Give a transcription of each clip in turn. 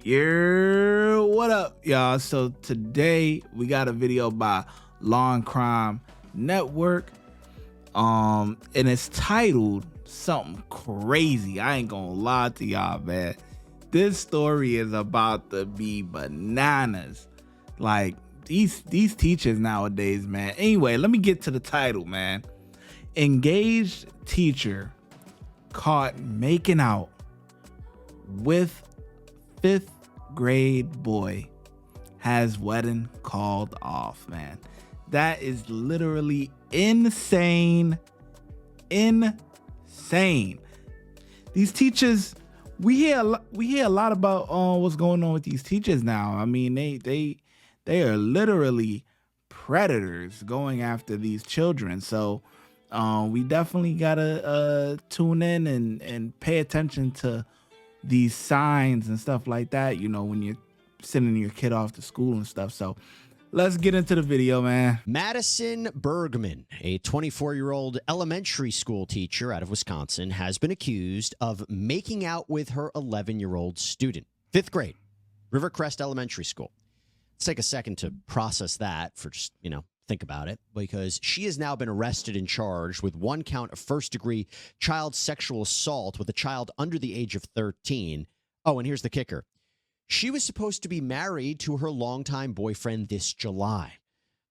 Yeah, what up, y'all? So today we got a video by Law&Crime Network. And it's titled something crazy. I ain't gonna lie to y'all, man. This story is about to be bananas. Like these teachers nowadays, man. Anyway, let me get to the title, man. Engaged teacher caught making out with 5th grade boy has wedding called off, man. That is literally insane. These teachers, we hear a lot about what's going on with these teachers now. I mean, they are literally predators going after these children. So we definitely gotta tune in and pay attention to these signs and stuff like that, you know, when you're sending your kid off to school and stuff. So let's get into the video, man. Madison Bergmann, a 24-year-old elementary school teacher out of Wisconsin, has been accused of making out with her 11-year-old student. 5th grade, Rivercrest Elementary School. Let's take a second to process that for just, think about it, because she has now been arrested and charged with 1 count of first-degree child sexual assault with a child under the age of 13. Oh, and here's the kicker. She was supposed to be married to her longtime boyfriend this July.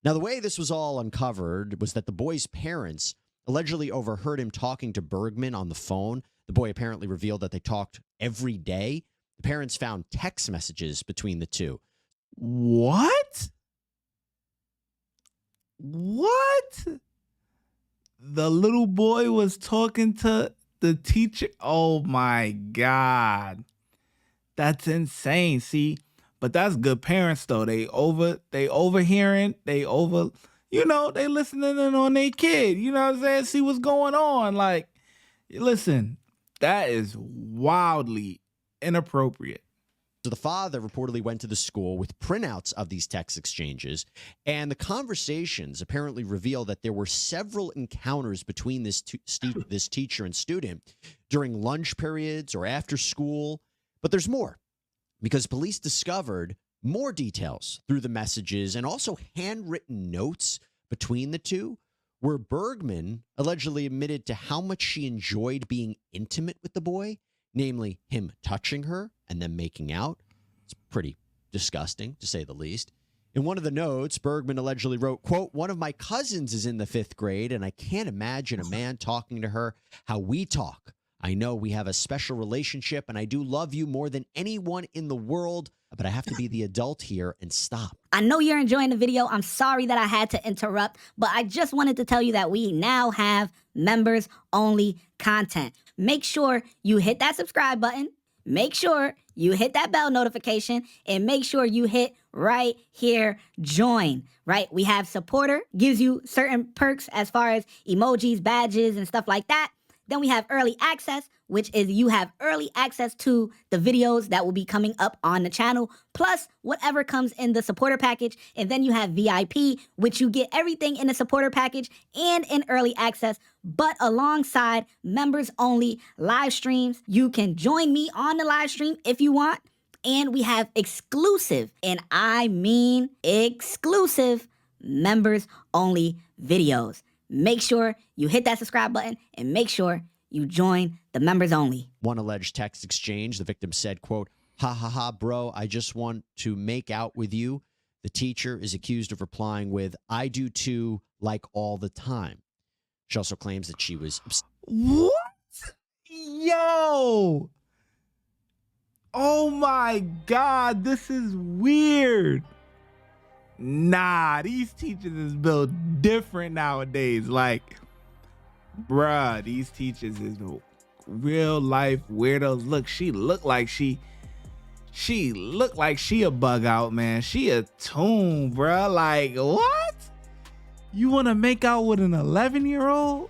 Now, the way this was all uncovered was that the boy's parents allegedly overheard him talking to Bergmann on the phone. The boy apparently revealed that they talked every day. The parents found text messages between the two. What? The little boy was talking to the teacher? Oh my God. That's insane. See, but that's good parents though. They overhearing, they listening in on their kid. You know what I'm saying? See what's going on. Like, listen, that is wildly inappropriate. So the father reportedly went to the school with printouts of these text exchanges, and the conversations apparently reveal that there were several encounters between this teacher and student during lunch periods or after school. But there's more, because police discovered more details through the messages and also handwritten notes between the two, where Bergmann allegedly admitted to how much she enjoyed being intimate with the boy, namely him touching her and then making out. It's pretty disgusting, to say the least. In one of the notes, Bergmann allegedly wrote, quote, "One of my cousins is in the 5th grade, and I can't imagine a man talking to her how we talk. I know we have a special relationship, and I do love you more than anyone in the world, but I have to be the adult here and stop." I know you're enjoying the video. I'm sorry that I had to interrupt, but I just wanted to tell you that we now have members-only content. Make sure you hit that subscribe button. Make sure you hit that bell notification, and make sure you hit right here, join, right? We have supporter, gives you certain perks as far as emojis, badges, and stuff like that. Then we have early access, which is you have early access to the videos that will be coming up on the channel, plus whatever comes in the supporter package. And then you have VIP, which you get everything in the supporter package and in early access, but alongside members only live streams. You can join me on the live stream if you want. And we have exclusive, and I mean exclusive, members only videos. Make sure you hit that subscribe button and make sure you join the members only. One alleged text exchange, the victim said, quote, "Ha ha ha, bro, I just want to make out with you." The teacher is accused of replying with, "I do too, like all the time." She also claims that she was... What? Yo! Oh my God, this is weird. Nah, these teachers is built different nowadays. Like, bruh, these teachers is real life weirdos. Look, she looked like she a bug out, man. She a toon, bruh. Like, what? You want to make out with an 11-year-old?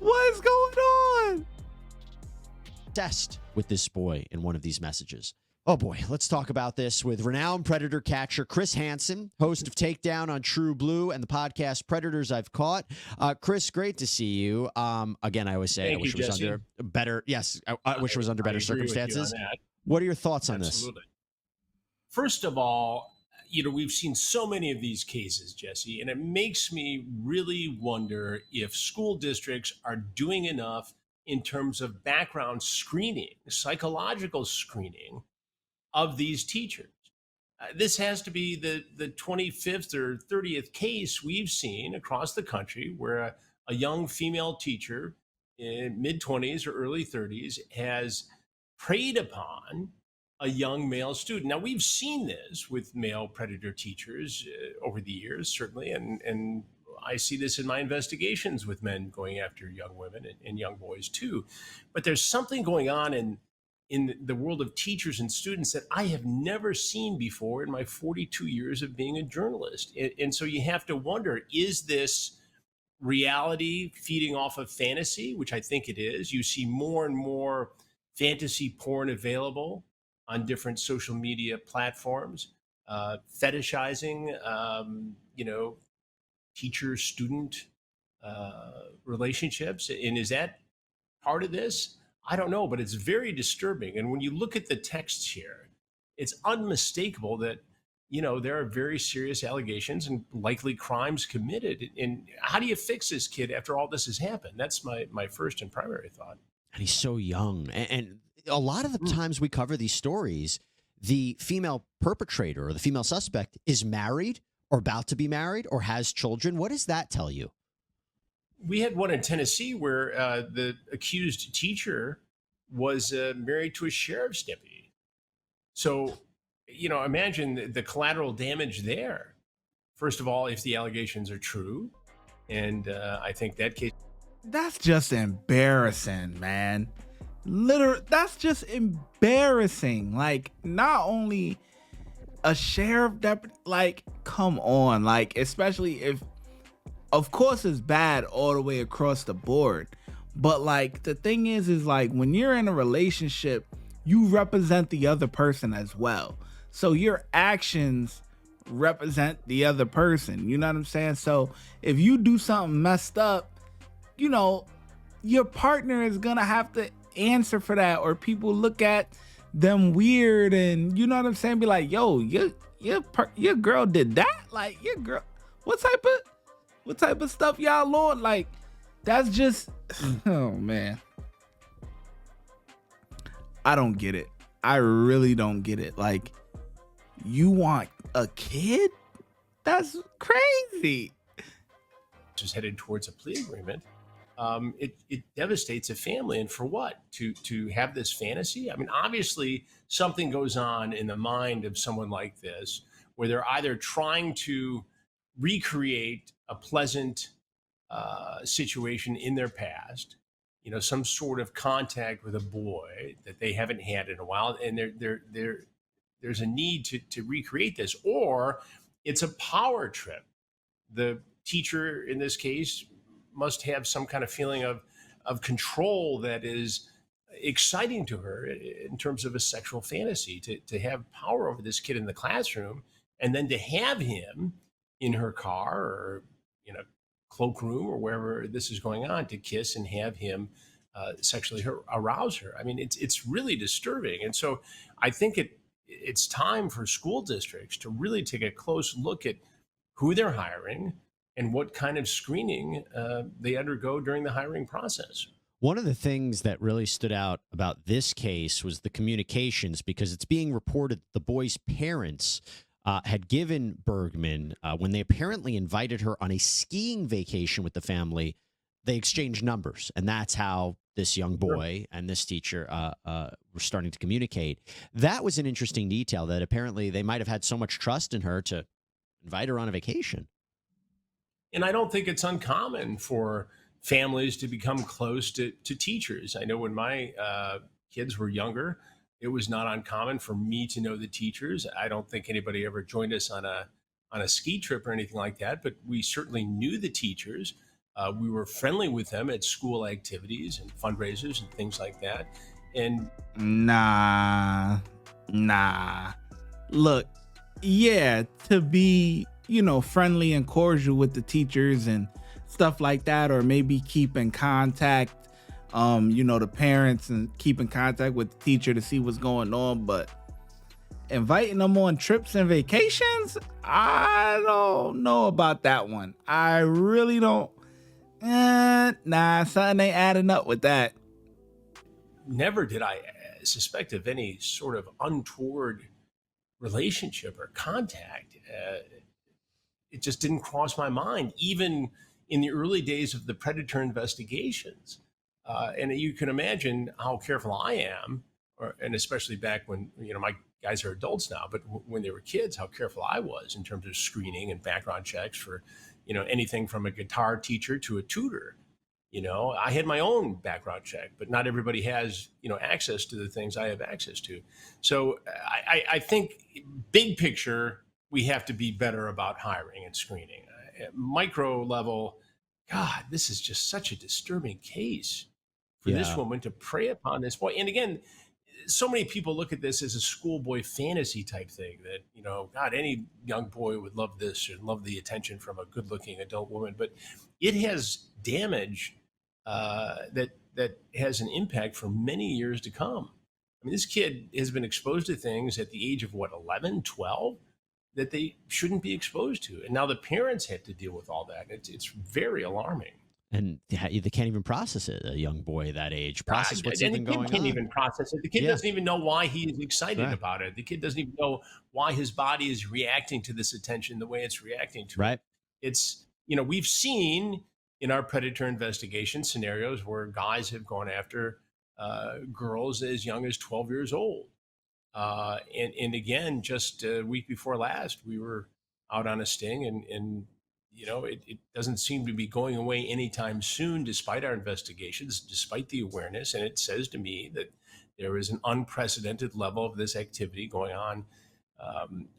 What is going on? Obsessed with this boy in one of these messages. Oh boy, let's talk about this with renowned predator catcher Chris Hansen, host of Takedown on True Blue and the podcast Predators I've Caught. Chris, great to see you. Again, I always say I wish it was under better. Yes, I wish it was under better circumstances. What are your thoughts on this? First of all, we've seen so many of these cases, Jesse, and it makes me really wonder if school districts are doing enough in terms of background screening, psychological screening of these teachers. This has to be the 25th or 30th case we've seen across the country where a young female teacher in mid-20s or early 30s has preyed upon a young male student. Now, we've seen this with male predator teachers over the years, certainly, and I see this in my investigations with men going after young women and young boys too. But there's something going on in the world of teachers and students that I have never seen before in my 42 years of being a journalist. And so you have to wonder, is this reality feeding off of fantasy, which I think it is? You see more and more fantasy porn available on different social media platforms, fetishizing, teacher-student relationships. And is that part of this? I don't know, but it's very disturbing. And when you look at the texts here, it's unmistakable that, there are very serious allegations and likely crimes committed. And how do you fix this kid after all this has happened? That's my first and primary thought. And he's so young. And a lot of the times we cover these stories, the female perpetrator or the female suspect is married or about to be married or has children. What does that tell you? We had one in Tennessee where the accused teacher was married to a sheriff's deputy. So, imagine the collateral damage there. First of all, if the allegations are true, and I think that case. That's just embarrassing, man. That's just embarrassing. Like, not only a sheriff deputy, like, come on, like, especially if. Of course, it's bad all the way across the board. But like, the thing is like, when you're in a relationship, you represent the other person as well. So your actions represent the other person. You know what I'm saying? So if you do something messed up, your partner is going to have to answer for that, or people look at them weird and, you know what I'm saying? Be like, yo, your girl did that? Like, your girl, what type of stuff y'all on? Like, that's just, oh man. I don't get it. I really don't get it. Like, you want a kid? That's crazy. Just headed towards a plea agreement. It devastates a family. And for what? To have this fantasy? I mean, obviously something goes on in the mind of someone like this where they're either trying to recreate a pleasant situation in their past, some sort of contact with a boy that they haven't had in a while, and there's a need to recreate this, or it's a power trip. The teacher in this case must have some kind of feeling of control that is exciting to her in terms of a sexual fantasy, to have power over this kid in the classroom, and then to have him in her car or in a cloakroom or wherever this is going on, to kiss and have him sexually arouse her. I mean, it's really disturbing. And so I think it's time for school districts to really take a close look at who they're hiring and what kind of screening they undergo during the hiring process. One of the things that really stood out about this case was the communications, because it's being reported the boy's parents had given Bergmann, when they apparently invited her on a skiing vacation with the family, they exchanged numbers. And that's how this young boy and this teacher were starting to communicate. That was an interesting detail, that apparently they might have had so much trust in her to invite her on a vacation. And I don't think it's uncommon for families to become close to teachers. I know when my kids were younger, it was not uncommon for me to know the teachers. I don't think anybody ever joined us on a ski trip or anything like that, but we certainly knew the teachers. We were friendly with them at school activities and fundraisers and things like that. And nah, Nah. Look, yeah, to be, friendly and cordial with the teachers and stuff like that, or maybe keep in contact, the parents, and keep in contact with the teacher to see what's going on. But inviting them on trips and vacations, I don't know about that one. I really don't. Nah, something ain't adding up with that. Never did I suspect of any sort of untoward relationship or contact. It just didn't cross my mind, even in the early days of the predator investigations. And you can imagine how careful I am, and especially back when, my guys are adults now, but when they were kids, how careful I was in terms of screening and background checks for, anything from a guitar teacher to a tutor. I had my own background check, but not everybody has, access to the things I have access to. So I think big picture, we have to be better about hiring and screening. At micro level, God, this is just such a disturbing case for this woman to prey upon this boy. And again, so many people look at this as a schoolboy fantasy type thing that, God, any young boy would love this and love the attention from a good looking adult woman. But it has damage that has an impact for many years to come. I mean, this kid has been exposed to things at the age of 11, 12 that they shouldn't be exposed to. And now the parents had to deal with all that. It's very alarming. And they can't even process it, a young boy that age. Process what's even going on. The kid can't even process it. The kid doesn't even know why he is excited about it. The kid doesn't even know why his body is reacting to this attention the way it's reacting to it. It's, we've seen in our predator investigation scenarios where guys have gone after girls as young as 12 years old. And again, just a week before last, we were out on a sting, and it doesn't seem to be going away anytime soon, despite our investigations, despite the awareness. And it says to me that there is an unprecedented level of this activity going on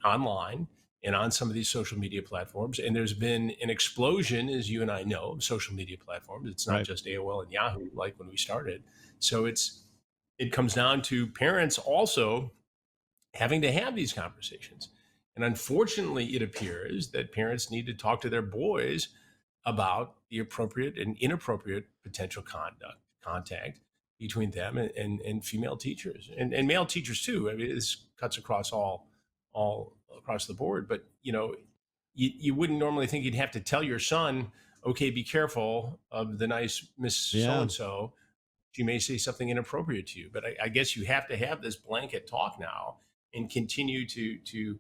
online and on some of these social media platforms. And there's been an explosion, as you and I know, of social media platforms. It's not just AOL and Yahoo like when we started. So it comes down to parents also having to have these conversations. And unfortunately, it appears that parents need to talk to their boys about the appropriate and inappropriate potential contact between them and female teachers and male teachers too. I mean, this cuts across all across the board. But you wouldn't normally think you'd have to tell your son, okay, be careful of the nice Miss so-and-so. She may say something inappropriate to you. But I guess you have to have this blanket talk now and continue to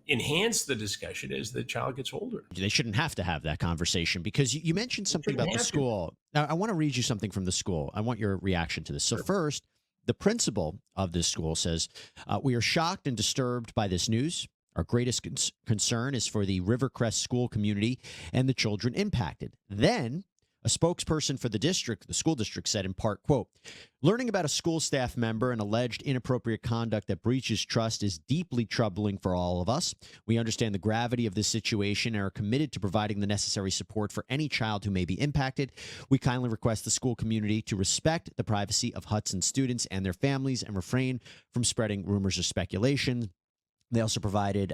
enhance the discussion as the child gets older. They shouldn't have to have that conversation, because you mentioned something about the school. Now, I want to read you something from the school. I want your reaction to this. So first, the principal of this school says, we are shocked and disturbed by this news. Our greatest concern is for the Rivercrest school community and the children impacted. Then a spokesperson for the school district said in part, quote, learning about a school staff member and alleged inappropriate conduct that breaches trust is deeply troubling for all of us. We understand the gravity of this situation and are committed to providing the necessary support for any child who may be impacted. We kindly request the school community to respect the privacy of Hudson students and their families and refrain from spreading rumors or speculation. They also provided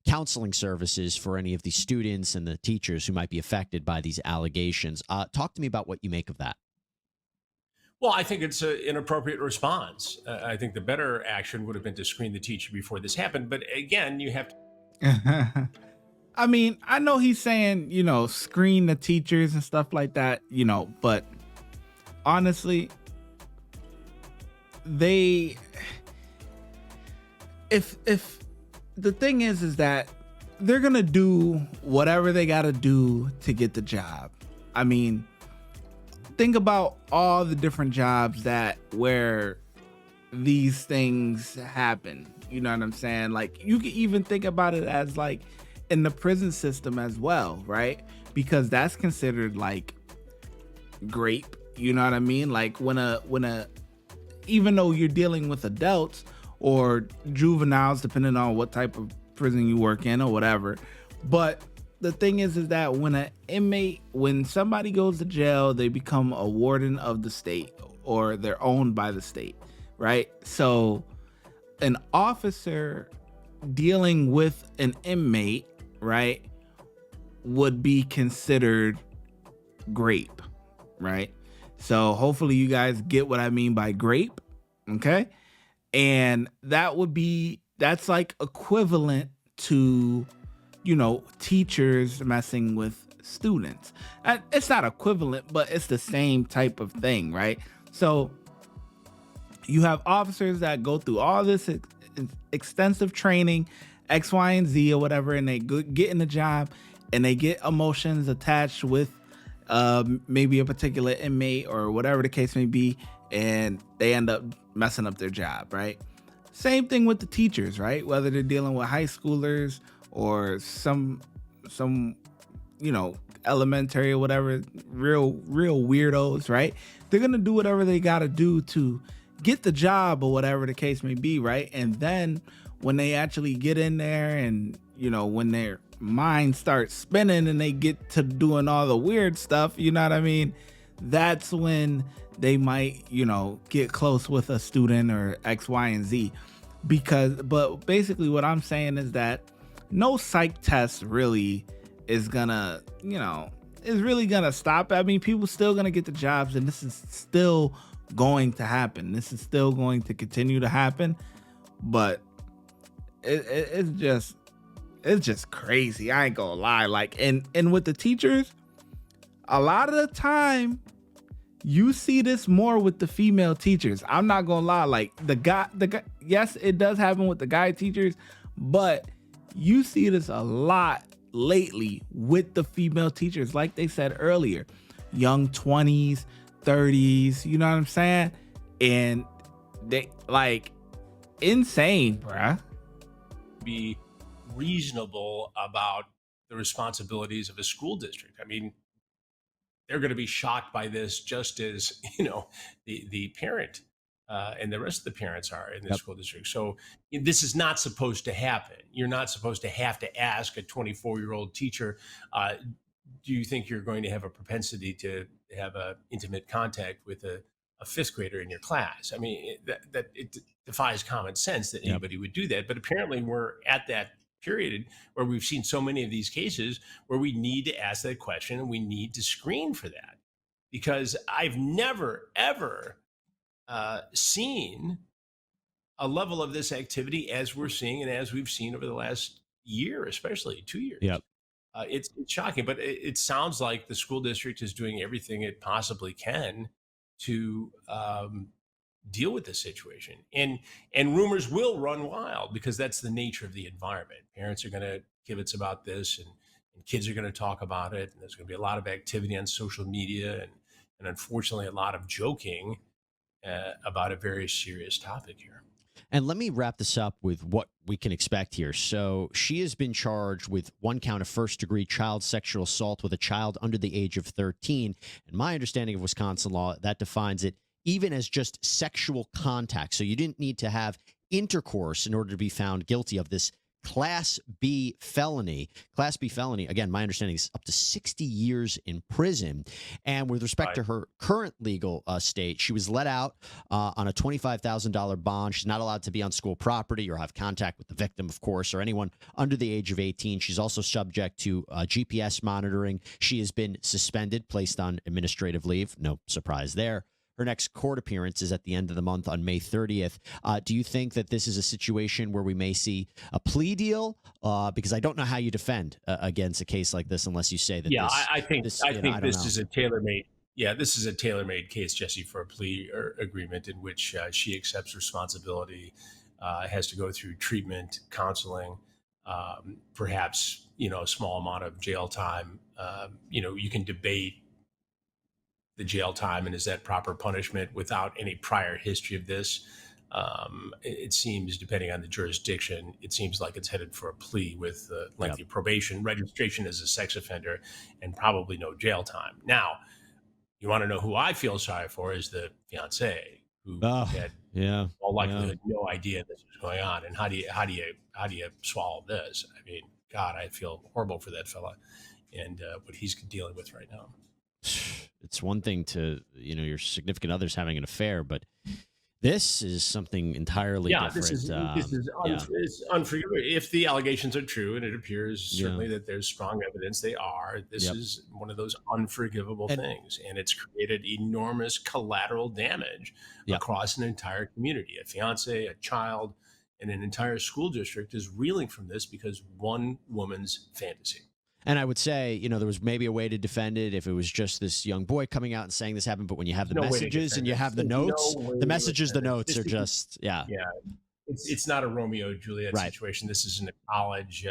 counseling services for any of the students and the teachers who might be affected by these allegations. Talk to me about what you make of that. Well, I think it's an inappropriate response. I think the better action would have been to screen the teacher before this happened. But again, you have to. I mean, I know he's saying, screen the teachers and stuff like that, but honestly, if the thing is that they're gonna do whatever they gotta do to get the job. I mean, think about all the different jobs where these things happen. You know what I'm saying? Like, you can even think about it as like in the prison system as well, right? Because that's considered like grape. You know what I mean? Like when even though you're dealing with adults or juveniles, depending on what type of prison you work in or whatever. But the thing is that when somebody goes to jail, they become a warden of the state, or they're owned by the state, right? So an officer dealing with an inmate, right, would be considered grape, right? So hopefully you guys get what I mean by grape, okay? And that's like equivalent to, teachers messing with students. It's not equivalent, but it's the same type of thing, right? So you have officers that go through all this extensive training, X, Y, and Z or whatever, and they get in the job and they get emotions attached with maybe a particular inmate or whatever the case may be, and they end up messing up their job, right? Same thing with the teachers, right? Whether they're dealing with high schoolers or some elementary or whatever, real weirdos, right? They're gonna do whatever they gotta do to get the job or whatever the case may be, right? And then when they actually get in there and when their mind starts spinning and they get to doing all the weird stuff, you know what I mean? That's when they might, get close with a student or X, Y, and Z. But basically what I'm saying is that no psych test really is gonna, is really gonna stop. I mean, people still gonna get the jobs, and this is still going to happen. This is still going to continue to happen, but it's just crazy. I ain't gonna lie. Like, and with the teachers, a lot of the time you see this more with the female teachers. I'm not gonna lie. Like the guy, yes, it does happen with the guy teachers, but you see this a lot lately with the female teachers. Like they said earlier, young 20s, 30s, you know what I'm saying? And they like insane, bruh. Be reasonable about the responsibilities of a school district. I mean, they're going to be shocked by this just as, the parent and the rest of the parents are in the school district. So this is not supposed to happen. You're not supposed to have to ask a 24-year-old teacher, do you think you're going to have a propensity to have a intimate contact with a fifth grader in your class? I mean, that it defies common sense that anybody would do that. But apparently we're at that period where we've seen so many of these cases where we need to ask that question and we need to screen for that. Because I've never, ever seen a level of this activity as we're seeing and as we've seen over the last year, especially 2 years. Yep. It's shocking, but it sounds like the school district is doing everything it possibly can to deal with this situation. And rumors will run wild because that's the nature of the environment. Parents are going to kibitz about this, and kids are going to talk about it. And there's going to be a lot of activity on social media and unfortunately a lot of joking about a very serious topic here. And let me wrap this up with what we can expect here. So she has been charged with one count of first-degree child sexual assault with a child under the age of 13. And my understanding of Wisconsin law, that defines it even as just sexual contact. So you didn't need to have intercourse in order to be found guilty of this Class B felony. Class B felony, again, my understanding is up to 60 years in prison. And with respect to her current legal state, she was let out on a $25,000 bond. She's not allowed to be on school property or have contact with the victim, of course, or anyone under the age of 18. She's also subject to GPS monitoring. She has been suspended, placed on administrative leave. No surprise there. Her next court appearance is at the end of the month on May 30th. Do you think that this is a situation where we may see a plea deal? Because I don't know how you defend against a case like this unless you say that. Yeah, I think this is a tailor-made. Yeah, this is a tailor-made case, Jesse, for a plea or agreement in which she accepts responsibility, has to go through treatment, counseling, perhaps a small amount of jail time. You can debate the jail time and is that proper punishment without any prior history of this. It seems, depending on the jurisdiction, it seems like it's headed for a plea with lengthy probation, registration as a sex offender, and probably no jail time. Now, you want to know who I feel sorry for is the fiancee who had all likelihood no idea this was going on. And how do you swallow this? I mean, God, I feel horrible for that fella and what he's dealing with right now. It's one thing to, your significant others having an affair, but This is something entirely different. this is it's unforgivable. If the allegations are true, and it appears certainly that there's strong evidence they are, this is one of those unforgivable things, and it's created enormous collateral damage across an entire community. A fiance, a child, and an entire school district is reeling from this because one woman's fantasy. And I would say, there was maybe a way to defend it if it was just this young boy coming out and saying this happened. But when you have the messages and you have the notes, the messages, the notes are just, It's not a Romeo and Juliet situation. This isn't a college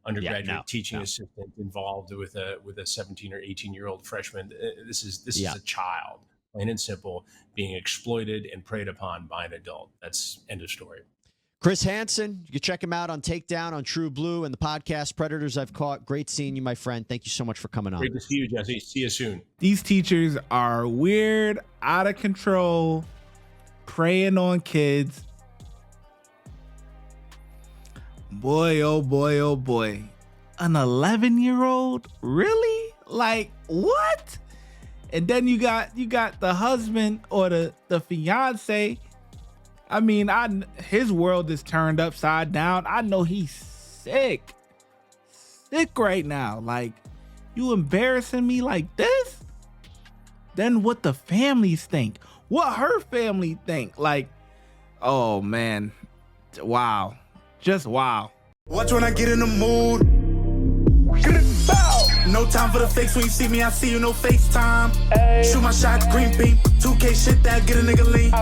undergraduate teaching assistant involved with a 17 or 18-year-old freshman. This is a child, plain and simple, being exploited and preyed upon by an adult. That's end of story. Chris Hansen, you can check him out on Takedown on True Blue and the podcast Predators I've Caught. Great seeing you, my friend. Thank you so much for coming on. Great to see you, Jesse. See you soon. These teachers are weird, out of control, preying on kids. Boy, oh boy, oh boy. An 11-year-old? Really? Like, what? And then you got the husband or the fiance. I mean, his world is turned upside down. I know he's sick right now. Like, you embarrassing me like this? Then what the families think? What her family think? Like, oh man, wow, just wow. Watch when I get in the mood. No time for the fakes. When you see me, I see you. No FaceTime. Shoot my shot, green beam. 2K shit that get a nigga lean.